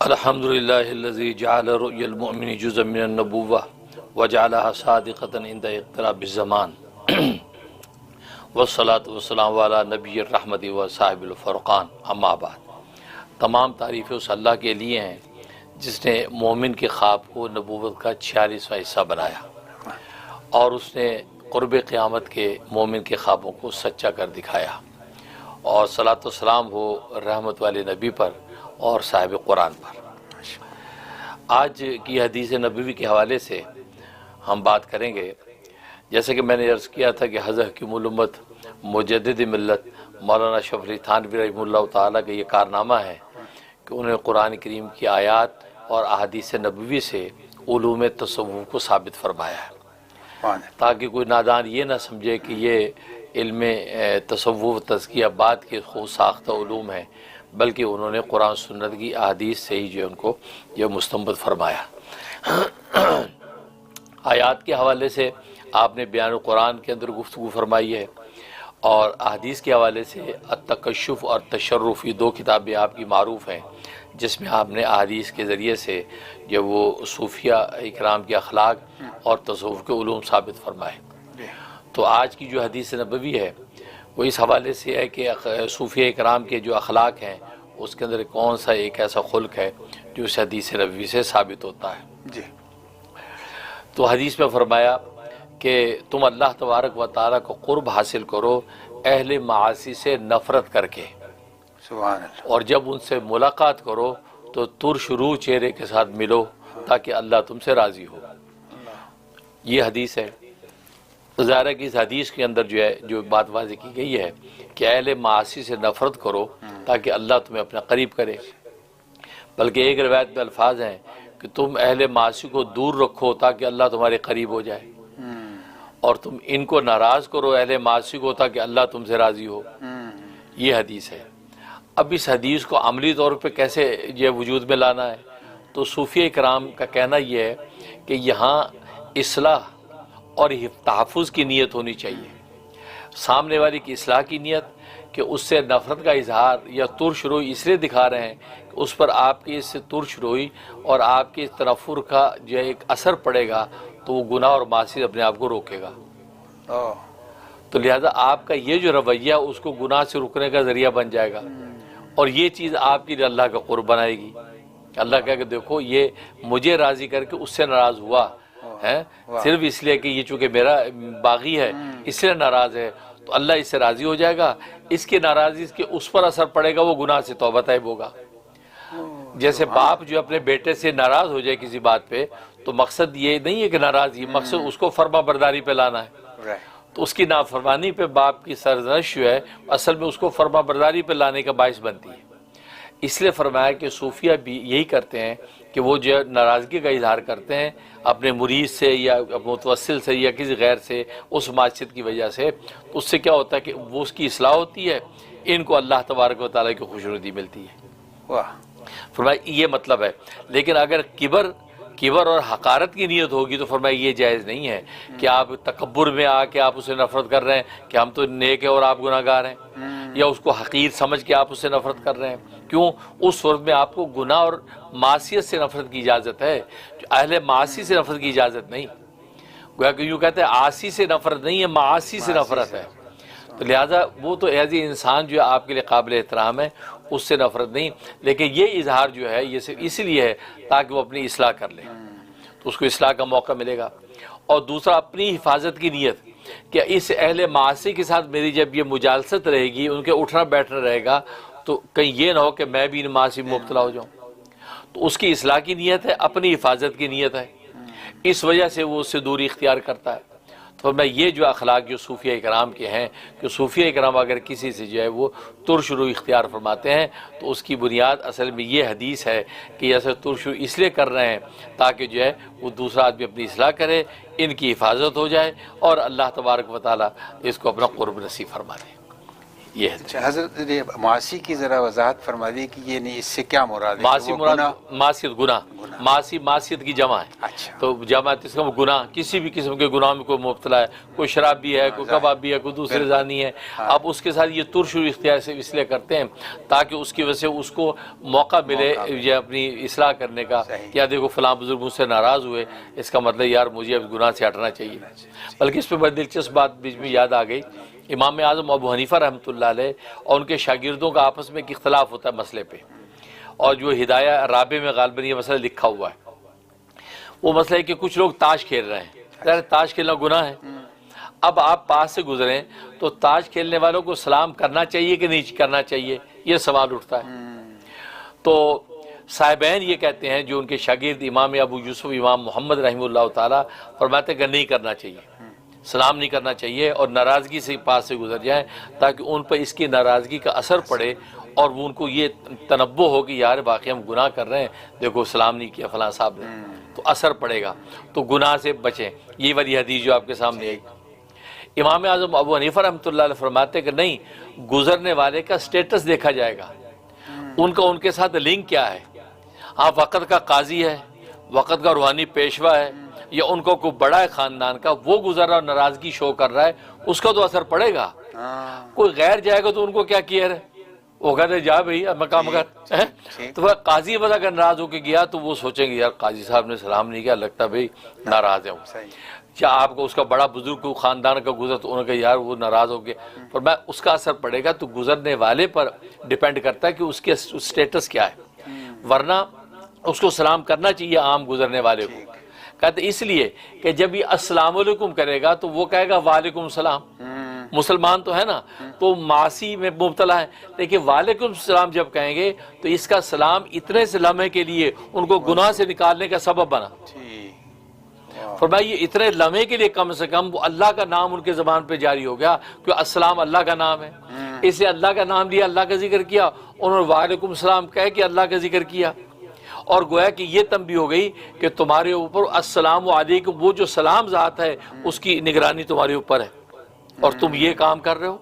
الحمد للہ الذی جعل رؤی المؤمن جزءا من النبوہ وجعلها صادقة عند اقتراب الزمان والصلاة والسلام علی نبی الرحمت و صاحب الفرقان، اما بعد۔ تمام تعریفیں اس اللہ کے لیے ہیں جس نے مومن کے خواب کو نبوت کا 46واں حصہ بنایا، اور اس نے قرب قیامت کے مومن کے خوابوں کو سچا کر دکھایا، اور صلاۃ و سلام ہو رحمت والے نبی پر اور صاحب قرآن پر۔ آج کی حدیث نبوی کے حوالے سے ہم بات کریں گے۔ جیسے کہ میں نے عرض کیا تھا کہ حضرت حکیم الامت مجدد ملت مولانا اشرف علی تھانوی رحمہ اللہ تعالیٰ کا یہ کارنامہ ہے کہ انہوں نے قرآن کریم کی آیات اور احادیث نبوی سے علوم تصوف کو ثابت فرمایا ہے، تاکہ کوئی نادان یہ نہ سمجھے کہ یہ علم تصوف تزکیہ بعد کے خود ساختہ علوم ہیں، بلکہ انہوں نے قرآن سنت کی احادیث سے ہی جو ان کو یہ مستنبط فرمایا۔ آیات کے حوالے سے آپ نے بیان القرآن کے اندر گفتگو فرمائی ہے، اور احادیث کے حوالے سے التکشف اور تشرف، یہ 2 کتابیں آپ کی معروف ہیں جس میں آپ نے احادیث کے ذریعے سے جو وہ صوفیہ اکرام کے اخلاق اور تصوف کے علوم ثابت فرمائے۔ تو آج کی جو حدیث نبوی ہے وہ اس حوالے سے ہے کہ صوفیہ اکرام کے جو اخلاق ہیں اس کے اندر کون سا ایک ایسا خلق ہے جو اس حدیث نبوی سے ثابت ہوتا ہے۔ جی، تو حدیث میں فرمایا کہ تم اللہ تبارک و تعالیٰ کو قرب حاصل کرو اہل معاصی سے نفرت کر کے، سبحان اللہ۔ اور جب ان سے ملاقات کرو تو ترشرو چہرے کے ساتھ ملو تاکہ اللہ تم سے راضی ہو۔ یہ حدیث ہے۔ ظاہر ہے کہ اس حدیث کے اندر جو بات واضح کی گئی ہے کہ اہل معاصی سے نفرت کرو تاکہ اللہ تمہیں اپنا قریب کرے، بلکہ ایک روایت میں الفاظ ہیں کہ تم اہل معاصی کو دور رکھو تاکہ اللہ تمہارے قریب ہو جائے، اور تم ان کو ناراض کرو اہل معاصی کو تاکہ اللہ تم سے راضی ہو۔ یہ حدیث ہے۔ اب اس حدیث کو عملی طور پہ کیسے یہ وجود میں لانا ہے، تو صوفیہ کرام کا کہنا یہ ہے کہ یہاں اصلاح اور تحفظ کی نیت ہونی چاہیے، سامنے والی کی اصلاح کی نیت کہ اس سے نفرت کا اظہار یا ترش روئی اس لیے دکھا رہے ہیں کہ اس پر آپ کی اس سے ترش روئی اور آپ کے تنفر کا جو ایک اثر پڑے گا تو وہ گناہ اور معصیت اپنے آپ کو روکے گا، تو لہذا آپ کا یہ جو رویہ اس کو گناہ سے رکنے کا ذریعہ بن جائے گا، اور یہ چیز آپ کے لیے اللہ کا قرب بنائے گی۔ اللہ کہے کہ دیکھو یہ مجھے راضی کر کے اس سے ناراض ہوا ہے، صرف اس لیے کہ یہ چونکہ میرا باغی ہے اس لیے ناراض ہے، تو اللہ اس سے راضی ہو جائے گا، اس کی ناراضی کے اس پر اثر پڑے گا، وہ گناہ سے توبہ طیب ہوگا۔ جیسے باپ جو اپنے بیٹے سے ناراض ہو جائے کسی بات پہ تو مقصد یہ نہیں ہے کہ ناراضگی، مقصد اس کو فرما برداری پہ لانا ہے، تو اس کی نافرمانی پہ باپ کی سرزنش جو ہے اصل میں اس کو فرما برداری پہ لانے کا باعث بنتی ہے۔ اس لیے فرمایا کہ صوفیہ بھی یہی کرتے ہیں کہ وہ جو ناراضگی کا اظہار کرتے ہیں اپنے مرید سے یا متوسل سے یا کسی غیر سے اس معصیت کی وجہ سے، تو اس سے کیا ہوتا ہے کہ وہ اس کی اصلاح ہوتی ہے، ان کو اللہ تبارک و تعالیٰ کی خوشنودی ملتی ہے۔ فرمایا یہ مطلب ہے، لیکن اگر کبر اور حقارت کی نیت ہوگی تو فرمایا یہ جائز نہیں ہے کہ آپ تکبر میں آ کے آپ اسے نفرت کر رہے ہیں کہ ہم تو نیک ہیں اور آپ گناہ گار ہیں، یا اس کو حقیر سمجھ کے آپ اس سے نفرت کر رہے ہیں۔ کیوں؟ اس صورت میں آپ کو گناہ اور معصیت سے نفرت کی اجازت ہے، اہل معاصی سے نفرت کی اجازت نہیں۔ گویا کہ یوں کہتے ہیں عاصی سے نفرت نہیں ہے، معاصی سے نفرت ہے، تو لہٰذا وہ تو ایسی انسان جو آپ کے لیے قابل احترام ہے اس سے نفرت نہیں، لیکن یہ اظہار جو ہے یہ صرف اس لیے ہے تاکہ وہ اپنی اصلاح کر لے، تو اس کو اصلاح کا موقع ملے گا۔ اور دوسرا اپنی حفاظت کی نیت کہ اس اہل معاصی کے ساتھ میری جب یہ مجالست رہے گی، ان کے اٹھنا بیٹھنا رہے گا، تو کہیں یہ نہ ہو کہ میں بھی ان معاصی میں مبتلا ہو جاؤں، تو اس کی اصلاح کی نیت ہے، اپنی حفاظت کی نیت ہے، اس وجہ سے وہ اس سے دوری اختیار کرتا ہے۔ تو میں یہ جو اخلاق جو صوفیہ اکرام کے ہیں کہ صوفیہ اکرام اگر کسی سے جو ہے وہ ترش رو اختیار فرماتے ہیں تو اس کی بنیاد اصل میں یہ حدیث ہے کہ ایسے ترش رو اس لیے کر رہے ہیں تاکہ جو ہے وہ دوسرا آدمی اپنی اصلاح کرے، ان کی حفاظت ہو جائے اور اللہ تبارک و تعالیٰ اس کو اپنا قرب نصیب فرما دے۔ یہ ہے۔ اچھا حضرت معاصی کی ذرا وضاحت فرما دی کہ یہ نہیں، اس سے کیا مراد ہے؟ معاصی مراد معصیت گناہ، معصیت کی جمع ہے۔ اچھا تو جمع اس کا گناہ، کسی بھی قسم کے گناہ میں کوئی مبتلا ہے، کوئی شرابی ہے، کوئی کبابی ہے، کوئی دوسرے زانی ہے، اب اس کے ساتھ یہ ترشو اختیار سے اس لیے کرتے ہیں تاکہ اس کی وجہ سے اس کو موقع ملے یہ اپنی اصلاح کرنے کا، یا دیکھو فلاں بزرگ مجھ سے ناراض ہوئے، اس کا مطلب یار مجھے اب گناہ سے ہٹنا چاہیے۔ بلکہ اس پہ بڑی دلچسپ بات بیچ میں یاد آ گئی، امام اعظم ابو حنیفہ رحمۃ اللہ علیہ اور ان کے شاگردوں کا آپس میں ایک اختلاف ہوتا ہے مسئلے پہ، اور جو ہدایہ رابع میں غالباً یہ مسئلہ لکھا ہوا ہے۔ وہ مسئلہ ہے کہ کچھ لوگ تاش کھیل رہے ہیں، تاش کھیلنا گناہ ہے، اب آپ پاس سے گزریں تو تاش کھیلنے والوں کو سلام کرنا چاہیے کہ نہیں کرنا چاہیے، یہ سوال اٹھتا ہے۔ تو صاحبین یہ کہتے ہیں جو ان کے شاگرد امام ابو یوسف امام محمد رحمہ اللہ تعالیٰ فرماتے ہیں کہ نہیں کرنا چاہیے، سلام نہیں کرنا چاہیے، اور ناراضگی سے پاس سے گزر جائیں تاکہ ان پر اس کی ناراضگی کا اثر پڑے اور وہ ان کو یہ تنبہ ہو کہ یار واقعی ہم گناہ کر رہے ہیں، دیکھو سلام نہیں کیا فلاں صاحب نے، تو اثر پڑے گا، تو گناہ سے بچیں۔ یہ والی حدیث جو آپ کے سامنے ہے، امام اعظم ابو حنیفہ رحمۃ اللہ علیہ فرماتے ہیں کہ نہیں، گزرنے والے کا سٹیٹس دیکھا جائے گا، ان کے ساتھ لنک کیا ہے۔ ہاں وقت کا قاضی ہے، وقت کا روحانی پیشوا ہے، یا ان کو کوئی بڑا ہے خاندان کا، وہ گزر رہا اور ناراضگی شو کر رہا ہے، اس کا تو اثر پڑے گا۔ کوئی غیر جائے گا تو ان کو کیا کیا ہے، وہ کہتے جا بھائی اب میں کام کر، تو وہ قاضی بتا اگر ناراض ہو کے گیا تو وہ سوچیں گے یار قاضی صاحب نے سلام نہیں کیا، لگتا بھائی ناراض ہے وہ۔ کیا آپ کو اس کا بڑا بزرگ کو خاندان کا گزر تو انہوں نے کہا یار وہ ناراض ہو گیا، پر میں اس کا اثر پڑے گا تو گزرنے والے پر ڈیپینڈ کرتا ہے کہ اس کے سٹیٹس کیا ہے، ورنہ اس کو سلام کرنا چاہیے عام گزرنے والے کو۔ کہتے اس لیے کہ جب یہ السلام علیکم کرے گا تو وہ کہے گا وعلیکم السلام، مسلمان تو ہے نا، تو معاصی میں مبتلا ہے، لیکن وعلیکم السلام جب کہیں گے تو اس کا سلام اتنے سے لمحے کے لیے ان کو گناہ سے نکالنے کا سبب بنا۔ فرمایا یہ اتنے لمحے کے لیے کم سے کم وہ اللہ کا نام ان کے زبان پہ جاری ہو گیا، کیونکہ السلام اللہ کا نام ہے، اسے اللہ کا نام لیا، اللہ کا ذکر کیا، انہوں نے وعلیکم السلام کہہ کے اللہ کا ذکر کیا، اور گویا کہ یہ تنبیہ ہو گئی کہ تمہارے اوپر السلام علیکم، وہ جو سلام ذات ہے اس کی نگرانی تمہارے اوپر ہے، اور تم یہ کام کر رہے ہو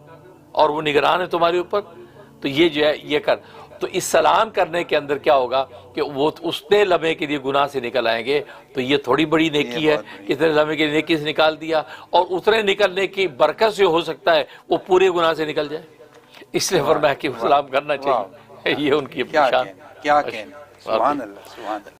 اور وہ نگران ہے تمہارے اوپر، تو یہ جو ہے یہ کر۔ تو اس سلام کرنے کے اندر کیا ہوگا کہ وہ اتنے لمحے کے لیے گناہ سے نکل آئیں گے، تو یہ تھوڑی بڑی نیکی ہے، اتنے لمحے کے لیے نیکی سے نکال دیا، اور اتنے نکلنے کی برکت سے ہو سکتا ہے وہ پورے گناہ سے نکل جائے، اس لیے فرمایا کہ سلام کرنا چاہیے۔ یہ ان کی شان۔ کیا کہنا، سبحان اللہ، سبحان اللہ۔